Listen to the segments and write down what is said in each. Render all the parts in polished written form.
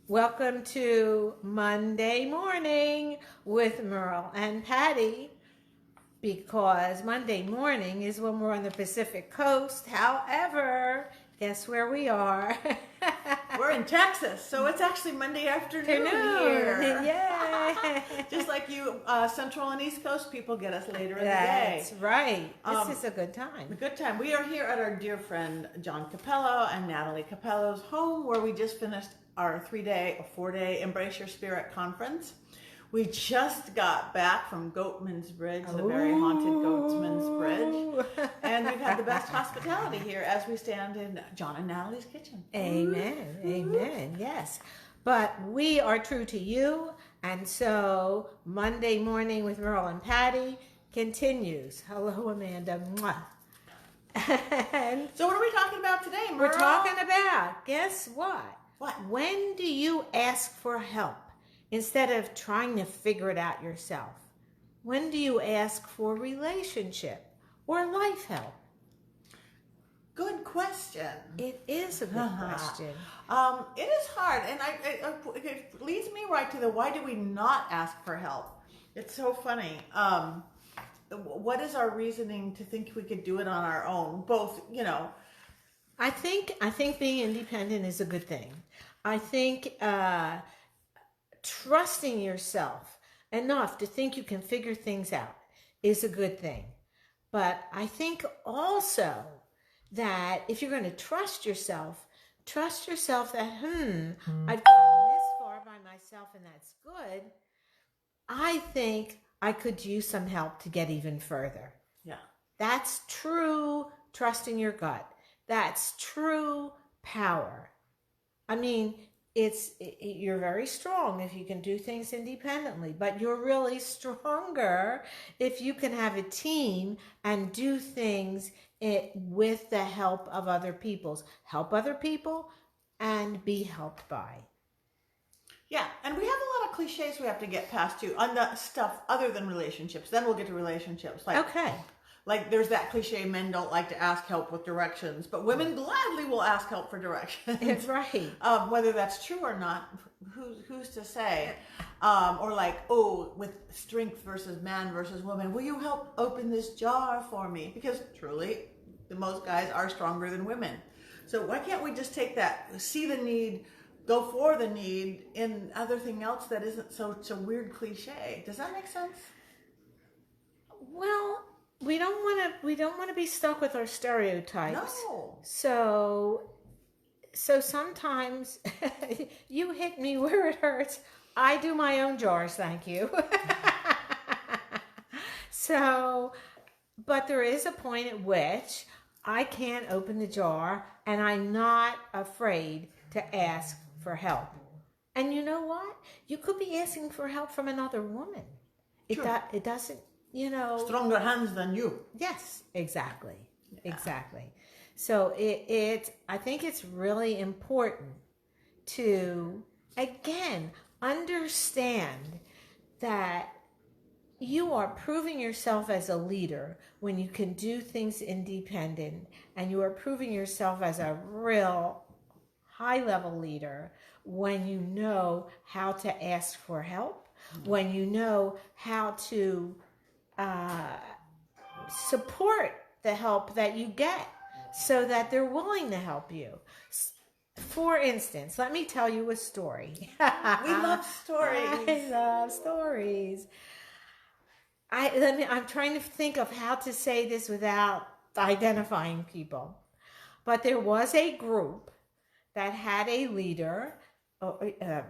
Welcome to Monday Morning with Merle and Patty, because Monday morning is when we're on the Pacific Coast. However, guess where we are? We're in Texas, so it's actually Monday afternoon here. Yay! Just like you, Central and East Coast people get us later in the day. That's right. This is a good time. A good time. We are here at our dear friend John Capello and Natalie Capello's home, where we just finished our 4-day Embrace Your Spirit conference. We just got back from Goatman's Bridge, the very haunted Goatman's Bridge. And we've had the best hospitality here as we stand in John and Natalie's kitchen. Amen. Amen. Yes. But we are true to you. And so Monday Morning with Merle and Patty continues. Hello, Amanda. Mwah. And so what are we talking about today, Merle? we're talking about, guess what? What? When do you ask for help instead of trying to figure it out yourself? When do you ask for relationship or life help? Good question. It is a good question. It is hard, and it leads me right to the why do we not ask for help? It's so funny. What is our reasoning to think we could do it on our own? Both, I think being independent is a good thing. I think trusting yourself enough to think you can figure things out is a good thing. But I think also that if you're going to trust yourself that, I've gotten this far by myself and that's good. I think I could use some help to get even further. Yeah. That's true trusting your gut. That's true power. I mean, you're very strong if you can do things independently, but you're really stronger if you can have a team and do things with the help of other people. Help other people and be helped by. Yeah, and we have a lot of cliches we have to get past too on the stuff other than relationships. Then we'll get to relationships. Like there's that cliche, men don't like to ask help with directions, but women gladly will ask help for directions. Right. Whether that's true or not, who's to say? Or with strength versus man versus woman, will you help open this jar for me? Because truly, most guys are stronger than women. So why can't we just take that, see the need, go for the need in everything else that isn't such a weird cliche? Does that make sense? Well, we don't want to be stuck with our stereotypes. No. So sometimes you hit me where it hurts. I do my own jars, thank you. But there is a point at which I can't open the jar and I'm not afraid to ask for help. And you know what? You could be asking for help from another woman. Sure. It doesn't, Stronger hands than you. Yes, exactly. Yeah. Exactly. So I think it's really important to, again, understand that you are proving yourself as a leader when you can do things independent, and you are proving yourself as a real high-level leader when you know how to ask for help, when you know how to support the help that you get so that they're willing to help you. For instance, let me tell you a story. We love stories. I love stories. I'm trying to think of how to say this without identifying people. But there was a group that had a leader, a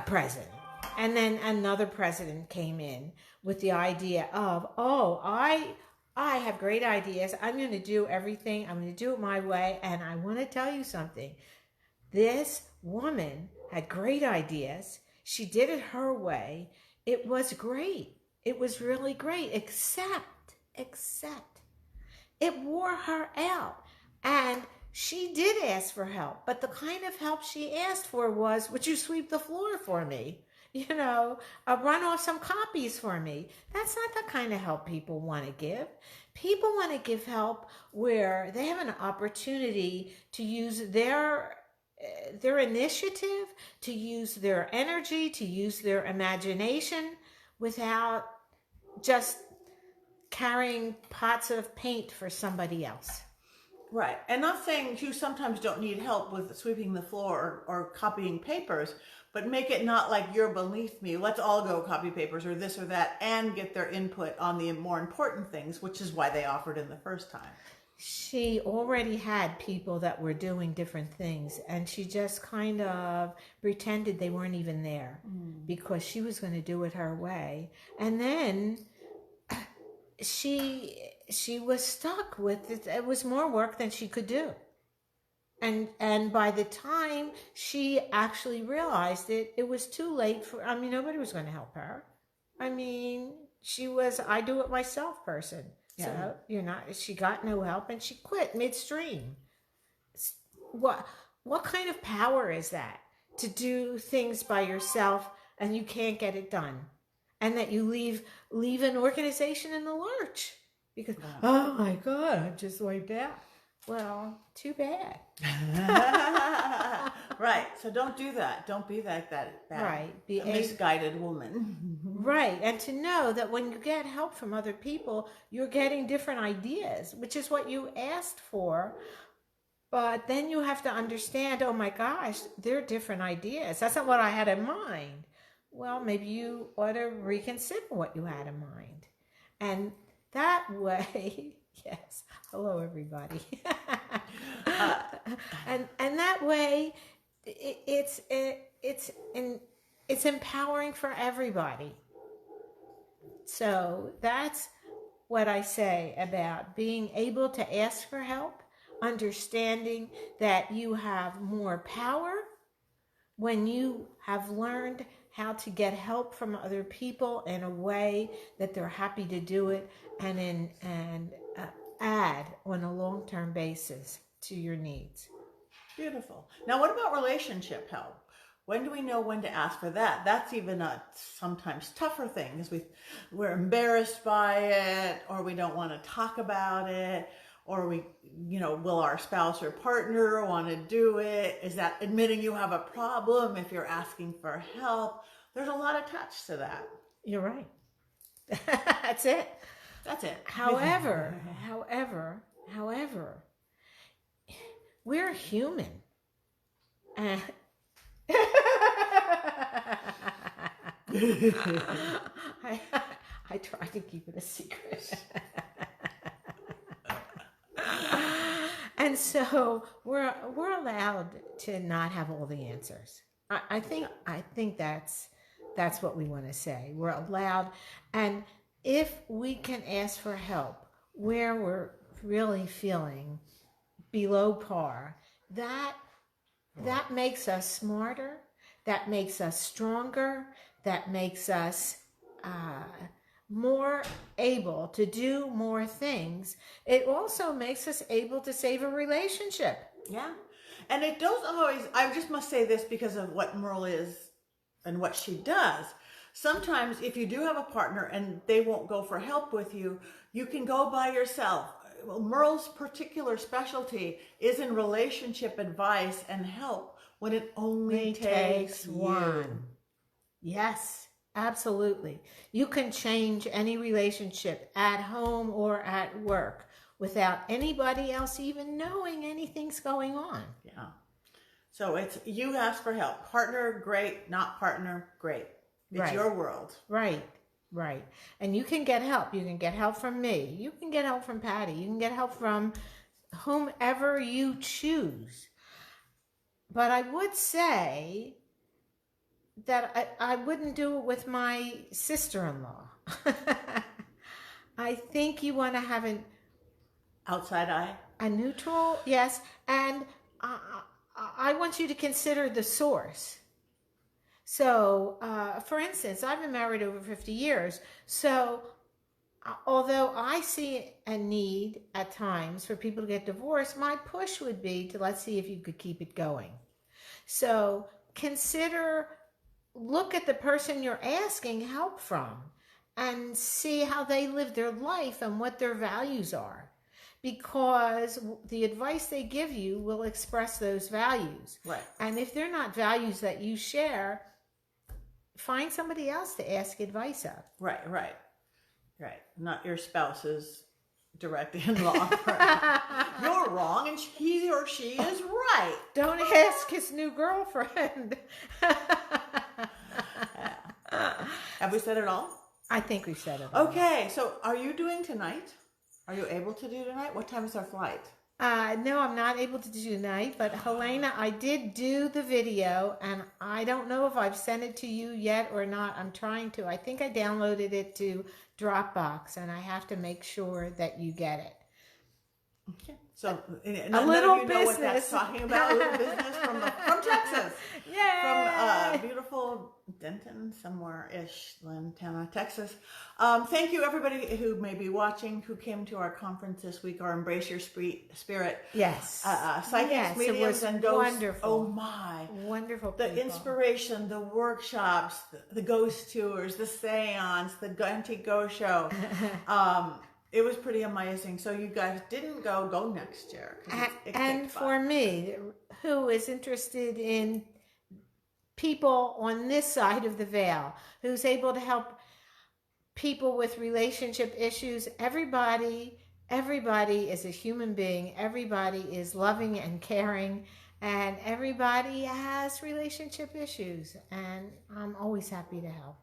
president. And then another president came in with the idea of, I have great ideas. I'm going to do everything. I'm going to do it my way. And I want to tell you something. This woman had great ideas. She did it her way. It was great. It was really great, except it wore her out. And she did ask for help. But the kind of help she asked for was, would you sweep the floor for me? Run off some copies for me. That's not the kind of help people want to give. People want to give help where they have an opportunity to use their their initiative, to use their energy, to use their imagination without just carrying pots of paint for somebody else. Right. And not saying you sometimes don't need help with sweeping the floor or copying papers, but make it not like you're beneath me. Let's all go copy papers or this or that and get their input on the more important things, which is why they offered in the first time. She already had people that were doing different things, and she just kind of pretended they weren't even there because she was going to do it her way. And then she was stuck with it. It was more work than she could do. And by the time she actually realized it, it was too late for, I mean, nobody was going to help her. I mean, she was, I do it myself person. Yeah. So, you know, she got no help and she quit midstream. What kind of power is that? To do things by yourself and you can't get it done. And that you leave an organization in the lurch. Because, oh my God, I'm just wiped out. Well, too bad. Right. So don't do that. Don't be that bad. Right. Be a misguided woman. Right. And to know that when you get help from other people, you're getting different ideas, which is what you asked for. But then you have to understand, oh my gosh, they're different ideas. That's not what I had in mind. Well, maybe you ought to reconsider what you had in mind. And that way, yes. Hello, everybody. And that way, it's empowering for everybody. So that's what I say about being able to ask for help, understanding that you have more power when you have learned how to get help from other people in a way that they're happy to do it and add on a long-term basis to your needs. Beautiful. Now, what about relationship help? When do we know when to ask for that? That's even a sometimes tougher thing because we're embarrassed by it, or we don't want to talk about it, or will our spouse or partner want to do it? Is that admitting you have a problem if you're asking for help? There's a lot attached to that. You're right. That's it. That's it. However, we're human. I try to keep it a secret. And so we're allowed to not have all the answers. I think that's what we want to say. We're allowed, and if we can ask for help where we're really feeling below par, that makes us smarter, that makes us stronger, that makes us more able to do more things. It also makes us able to save a relationship. Yeah. And it doesn't always, I just must say this because of what Merle is and what she does. Sometimes if you do have a partner and they won't go for help with you, you can go by yourself. Well, Merle's particular specialty is in relationship advice and help when it only takes one. Yes, absolutely. You can change any relationship at home or at work without anybody else even knowing anything's going on. Yeah. So it's you ask for help. Partner, great. Not partner, great. It's your world. Right. And you can get help. You can get help from me. You can get help from Patty. You can get help from whomever you choose. But I would say that I wouldn't do it with my sister-in-law. I think you want to have an outside eye. A neutral, yes. And I want you to consider the source. So, for instance, I've been married over 50 years. So, although I see a need at times for people to get divorced, my push would be to let's see if you could keep it going. So, look at the person you're asking help from and see how they live their life and what their values are. because the advice they give you will express those values. Right. And if they're not values that you share, find somebody else to ask advice of. Right. Not your spouse's direct in-law. You're wrong and he or she is right. Don't ask his new girlfriend. Have we said it all? I think we said it all. Okay, so are you doing tonight? Are you able to do tonight? What time is our flight? No, I'm not able to do tonight, but Helena, I did do the video, and I don't know if I've sent it to you yet or not. I'm trying to. I think I downloaded it to Dropbox, and I have to make sure that you get it. Okay. So a little you know business. What that's talking about. A little business from Texas. Yay! From beautiful Denton, somewhere-ish, Lantana, Texas. Thank you, everybody who may be watching, who came to our conference this week, our Embrace Your Spirit. Yes. Psychics, yes, mediums, it was and ghosts. wonderful. Oh, my. Wonderful The people. inspiration, the workshops, the ghost tours, the seance, the antique ghost show. It was pretty amazing. So you guys didn't go next year. And for me, who is interested in people on this side of the veil, who's able to help people with relationship issues, everybody is a human being. Everybody is loving and caring, and everybody has relationship issues. And I'm always happy to help.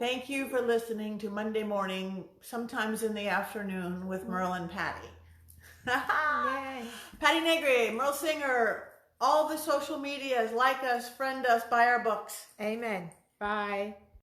Thank you for listening to Monday Morning, sometimes in the afternoon, with Merle and Patti. Yay. Patti Negri, Merle Singer, all the social medias, like us, friend us, buy our books. Amen. Bye.